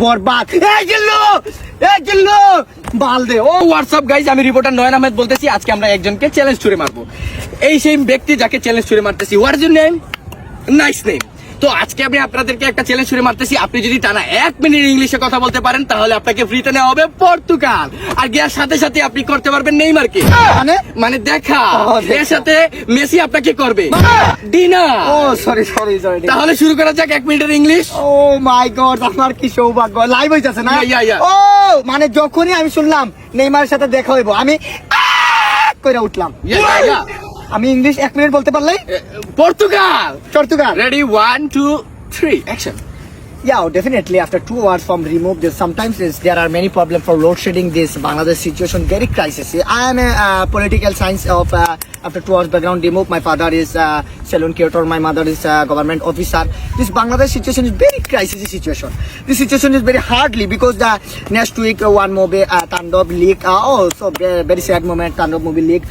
বরবাদ। এই জিল্লু বাল দে। ও WhatsApp guys, আমি reporter নয়ন আহমেদ বলতেছি। আজকে আমরা একজনকে চ্যালেঞ্জ ছুড়ে মারবো। এই সেই ব্যক্তি যাকে চ্যালেঞ্জ ছুড়ে মারতেছি। What is your name? Nice name. তো আজকে আমি আপনাদেরকে একটা চ্যালেঞ্জ ছুড়ে মারতেছি। আপনি যদি টানা 1 মিনিট ইংলিশে কথা বলতে পারেন তাহলে আপনাকে ফ্রিতে নেওয়া হবে পর্তুগাল। আর গিয়ার সাথে সাথে আপনি করতে পারবেন নেইমারকে। মানে দেখা এর সাথে মেসি আপনাকে করবে ডিনার। ও সরি। তাহলে শুরু করা যাক 1 মিনিটের ইংলিশ। ও মাই গড, আমার কি সৌভাগ্য। লাইভ হইতাছে না? Yeah. ও মানে যখনই আমি শুনলাম নেইমারের সাথে দেখা হইব আমি কইরা উঠলাম। Yeah. আমি ইংলিশ 1 মিনিট বলতে পারলেই Portugal. Ready? Ready? 1, 2, 3, action. Yeah, definitely. After 2 hours from remove this, sometimes there are many problems for load shedding. This Bangladesh situation very crisis. I am a political science of after 2 hours background remove. My father is salon curator. My mother is government officer. This Bangladesh situation is very crisis situation. This situation is very hardly because the next week one movie Tandov leak. So very sad moment. Tandov movie leak.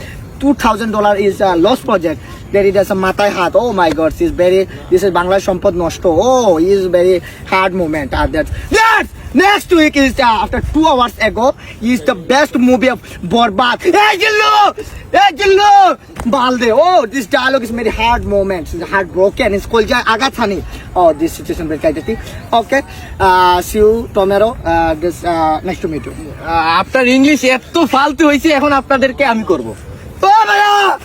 $2,000 is a lost project. There it is a matai hat. Oh my God, this is Bangladesh Sampad Nosto. Oh, is very hard moment. That next week is after 2 hours ago is the best movie of Borbad. Hey Jillu, Balde. Oh, this dialogue is very hard moment. It's heartbroken. It's called Agathani. Oh, this situation very kind. Okay, see you tomorrow. Nice to meet you. আপনার English এত ফালতু হয়েছে, এখন আপনাদেরকে আমি করব। Oh my God!